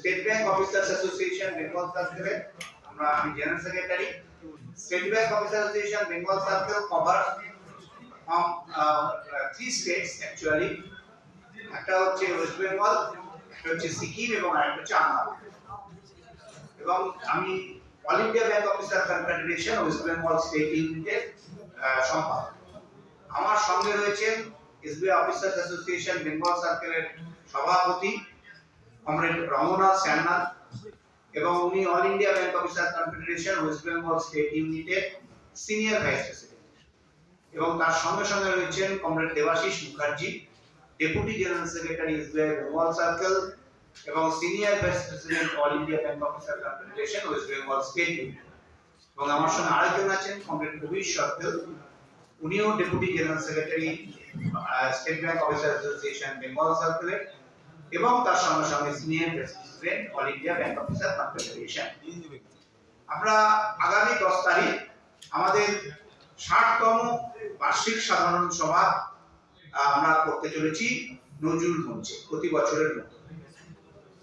State bank officers association Bengal সার্কেলের আমি general secretary. State bank officers association Bengal circle cover three states actually. একটা হচ্ছে West Bengal, একটা হচ্ছে সিকিম এবং আরেকটা হচ্ছে আসাম। এবং আমি all India bank officer confederation West Bengal state ইউনিটের সম্পাদক। আমার সঙ্গে রয়েছেন এসবিআই অফিসার্স অ্যাসোসিয়েশন বেঙ্গল সার্কেলের সভাপতি কমরেড রমনাথ শ্যামনাথ, এবং উনি all India bank officer confederation West Bengal state ইউনিটের সিনিয়র ভাইস প্রেসিডেন্ট। এবং তার সঙ্গে সঙ্গে রয়েছেন comrade Debashis Mukherjee, deputy general secretary SBI Bengal circle এবং senior vice president all India bank officer confederation West Bengal state unit. এবং আমার সঙ্গে আরেকজন আছেন কমরেড কবির সরকার, উনিও deputy general secretary state bank officer association Bengal সার্কেলের এবং তার সঙ্গে সঙ্গে senior vice president all India bank officer confederation. আমরা আগামী 10 তারিখ আমাদের 60তম বার্ষিক সাধারণ সভা আমরা করতে চলেছি নজরুল মঞ্চে প্রতি বছরের মতো।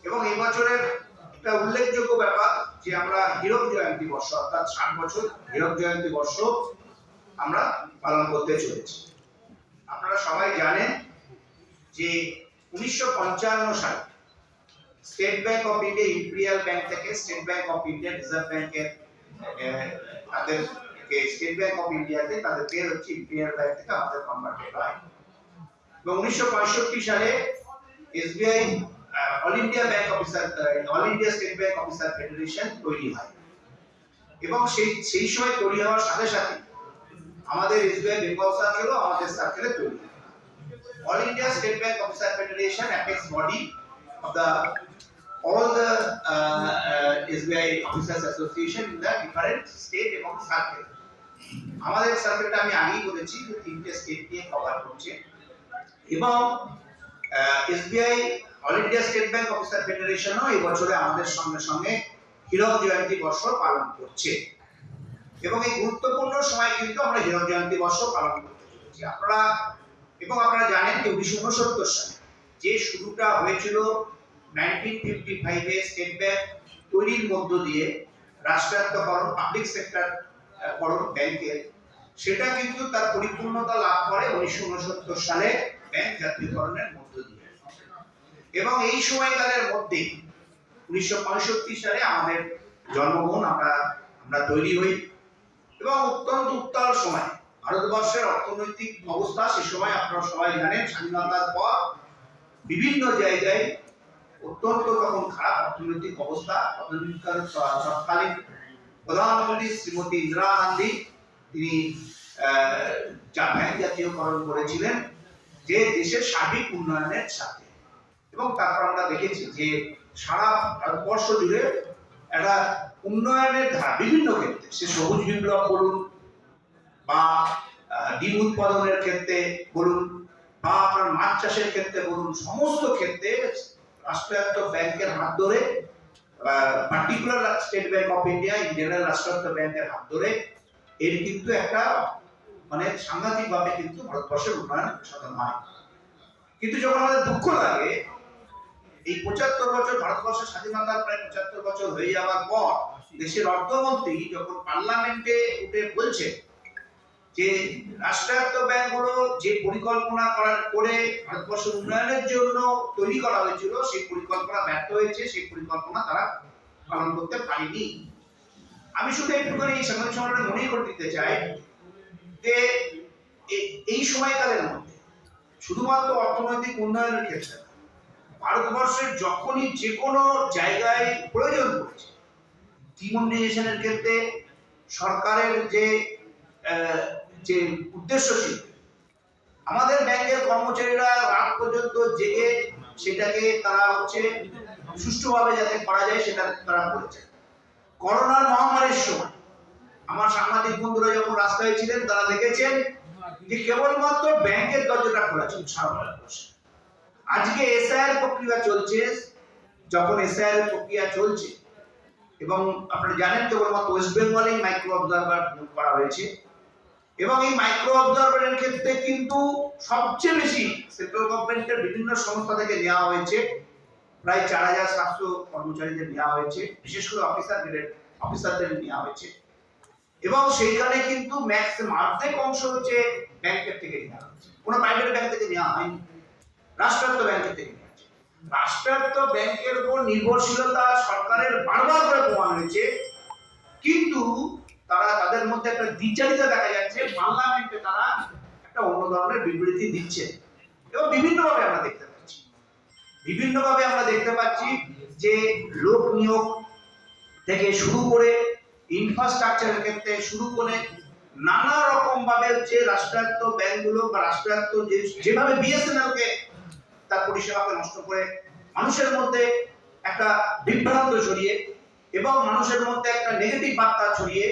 এবং এই বছরের একটা উল্লেখযোগ্য ব্যাপার যে আমরা হীরক জয়ন্তী বর্ষ অর্থাৎ 60 বছর হীরক জয়ন্তী বর্ষ আমরা পালন করতে চলেছি। আপনারা সবাই জানেন যে 1955 সালে state bank of India imperial bank থেকে state bank of India reserve ব্যাংকের তাদের স্টেট ব্যাংক অফ ইন্ডিয়াতে তাদেরকে হচ্ছে ইম্পেরিয়াল ব্যাংক থেকে আমাদের কনভার্টেড হয়। এবং 1965 সালে SBI all India bank officer all India state bank officer federation তৈরি হয়। এবং সেই সময় তৈরি হওয়ার সাথে সাথে আমাদের এসবিআই বেঙ্গল সার্কেলও আমাদের সার্কেলে তৈরি হয়। All India state bank officer federation apex body of the all the SBI officers association in the different state এবং সার্কেল। আমাদের সার্কেলটা আমি আগেই বলেছি যে 3টে স্টেট নিয়ে কভার করছে। এবং SBI all India state bank officer ফেডারেশনও এই বছরে আমাদের সঙ্গে সঙ্গে হীরক জয়ন্তী বর্ষ পালন করছে। এবং এই গুরুত্বপূর্ণ সময় কিন্তু আমরা হীরক জয়ন্তী বর্ষ পালন করতে চলেছি। আপনারা জানেন যে 1969 সালে যে শুরুটা হয়েছিল 1955 এ স্টেট ব্যাংক তৈরির মধ্য দিয়ে রাষ্ট্রায়ত্তকরণ পাবলিক সেক্টর করণ ব্যাংকের, সেটা কিন্তু তার পরিপূর্ণতা লাভ করে 1969 সালে ব্যাংক জাতীয়করণের মধ্য দিয়ে। এবং এই সময়কালের মধ্যে 1965 সালে আমাদের জন্মগ্রহণ, আমরা তৈরি হই। এবং অত্যন্ত উত্তাল সময় ভারতবর্ষের অর্থনৈতিক অবস্থা সে সময় আপনারা সবাই জানেন, স্বাধীনতার পর বিভিন্ন জায়গায় অত্যন্ত তখন খারাপ অর্থনৈতিক অবস্থা। তৎকালীন প্রধানমন্ত্রী শ্রীমতী ইন্দিরা গান্ধী তিনি ব্যাংক জাতীয়করণ করেছিলেন যে দেশের সার্বিক উন্নয়নের সাথে। এবং তারপর আমরা দেখেছি যে সারা ভারতবর্ষ জুড়ে একটা উন্নয়নের ধারা বিভিন্ন ক্ষেত্রে, সে সবুজ বিপ্লব বলুন বা ডিম উৎপাদনের ক্ষেত্রে বলুন বা আপনার মাছ চাষের ক্ষেত্রে বলুন, সমস্ত ক্ষেত্রে রাষ্ট্রায়ত্ত ব্যাংকের হাত ধরে, particular state bank of India in general রাষ্ট্রায়ত্ত ব্যাংকের হাত ধরে এর কিন্তু একটা মানে সাংঘাতিকভাবে কিন্তু ভারতবর্ষের উন্নয়ন সাধন হয়। কিন্তু যখন আমাদের দুঃখ লাগে এই 75 বছর ভারতবর্ষের স্বাধীনতার প্রায় 75 বছর হয়ে যাওয়ার পর দেশের অর্থমন্ত্রী যখন পার্লামেন্টে উঠে বলছে যে রাষ্ট্রায়ত্ত ব্যাংকগুলো যে পরিকল্পনা করে ভারতবর্ষের উন্নয়নের জন্য তৈরি করা হয়েছিল সেই পরিকল্পনা ব্যর্থ হয়েছে, সেই পরিকল্পনা তারা পালন করতে পারেনি। আমি শুধু একটুখানি এই সাংবাদিক সম্মেলনে মনে করে দিতে চাই যে এই সময়কালের মধ্যে শুধুমাত্র অর্থনৈতিক উন্নয়নের ক্ষেত্রে ভারতবর্ষের যখনই যে কোনো জায়গায় প্রয়োজন পড়েছে, ডিমনিটাইজেশনের ক্ষেত্রে সরকারের যে উদ্দেশ্য ছিল, আমাদের ব্যাংকের কর্মচারীরা রাত পর্যন্ত জেগে সেটাকে তারা সুষ্ঠুভাবে যাতে করা যায় সেটা তারা করেছে। করোনার মহামারীর সময় আমার সাংবাদিক বন্ধুরা যখন রাস্তায় ছিলেন তারা দেখেছেন যে কেবলমাত্র ব্যাংকের দরজাটা খোলা ছিল সারা ভারতবর্ষে। আজকে এসআইআর প্রক্রিয়া চলছে, যখন এসআইআর প্রক্রিয়া চলছে এবং আপনারা জানেন কেবলমাত্র ওয়েস্ট বেঙ্গলেই মাইক্রো অবজারভার নিয়োগ করা হয়েছে। এবং এই মাইক্রো অবজারভারের ক্ষেত্রে কিন্তু সবচেয়ে বেশি সেন্ট্রাল গভর্নমেন্টের বিভিন্ন সংস্থা থেকে নেওয়া হয়েছে প্রায় 4700 কর্মচারীদের নেওয়া হয়েছে, বিশেষ করে অফিসারদের নেওয়া হয়েছে। এবং সেইখানে কিন্তু অর্ধেক অংশ হচ্ছে ব্যাংকের থেকে নেওয়া হচ্ছে, কোনো প্রাইভেট ব্যাংক থেকে নেওয়া হয়নি, রাষ্ট্রায়ত্ত ব্যাংকের থেকে নেওয়া হচ্ছে। রাষ্ট্রায়ত্ত ব্যাংকের উপর নির্ভরশীলতা সরকারের বারবার করে প্রমাণ হয়েছে, কিন্তু তাদের মধ্যে একটা দ্বিচারিতা দেখা যাচ্ছে। পার্লামেন্টে তারা একটা অন্য ধরনের বিবৃতি দিচ্ছে এবং বিভিন্নভাবে আমরা দেখতে পাচ্ছি যে লোক নিয়োগ থেকে শুরু করে ইনফ্রাস্ট্রাকচারের ক্ষেত্রে শুরু করে নানা রকম ভাবে হচ্ছে রাষ্ট্রায়ত্ত ব্যাংকগুলো বা রাষ্ট্রায়ত্ত যেভাবে বিএসএনএল কে তার পরিষেবাকে নষ্ট করে মানুষের মধ্যে একটা বিভ্রান্ত ছড়িয়ে এবং মানুষের মধ্যে একটা নেগেটিভ বার্তা ছড়িয়ে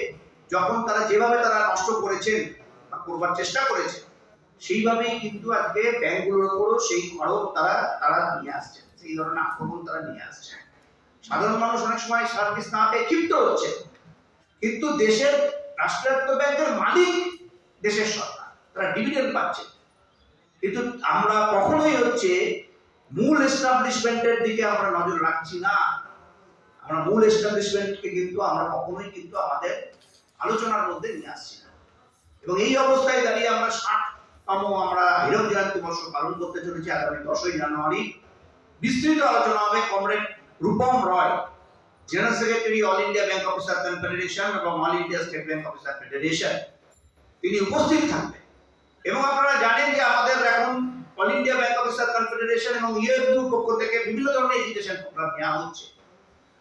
যখন যেভাবে তারা নষ্ট করেছেন বা করবার চেষ্টা করেছে, সেইভাবেই কিন্তু আজকে ব্যাংকগুলোর উপরও সেই খড়গ তারা নিয়ে আসছে, সেই ধরনের আক্রমণ তারা নিয়ে আসছে। সাধারণ মানুষ অনেক সময় সার্ভিস না পেয়ে ক্ষিপ্ত হচ্ছে, কিন্তু দেশের রাষ্ট্রায়ত্ত ব্যাংকের মালিক দেশের সরকার, তারা ডিভিডেন্ড পাচ্ছে। কিন্তু আমরা কখনোই হচ্ছে মূল এস্টাবলিশমেন্টের দিকে আমরা নজর রাখছি না। আমরা মূল এস্টাবলিশমেন্টকে কিন্তু আমরা কখনোই কিন্তু আমাদের আলোচনার মধ্যে নিয়ে আসছি না। এবং এই অবস্থায় দাঁড়িয়ে আমরা 60তম আমরা হীরক জয়ন্তী বর্ষ পালন করতে চলেছি আগামী 10ই জানুয়ারি। বিস্তৃত আলোচনা হবে। Comrade Rupam Roy, general secretary all India bank officer confederation এবং all India state bank officer federation, তিনি উপস্থিত থাকবেন। এবং আপনারা জানেন যে আমাদের এখন all India bank officer confederation এবং ইউএফডুর পক্ষ থেকে বিভিন্ন ধরনের এডুকেশন প্রোগ্রাম নেওয়া হচ্ছে।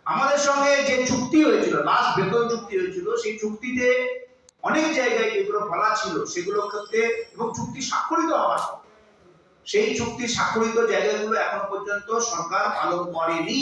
আমাদের সঙ্গে যে চুক্তি হয়েছিল, লাস্ট বেতন চুক্তি হয়েছিল, সেই চুক্তিতে অনেক জায়গায় যেগুলো বলা ছিল সেগুলো ক্ষেত্রে এবং চুক্তি স্বাক্ষরিত হওয়ার সেই চুক্তি স্বাক্ষরিত জায়গাগুলো এখন পর্যন্ত সরকার পালন করেনি।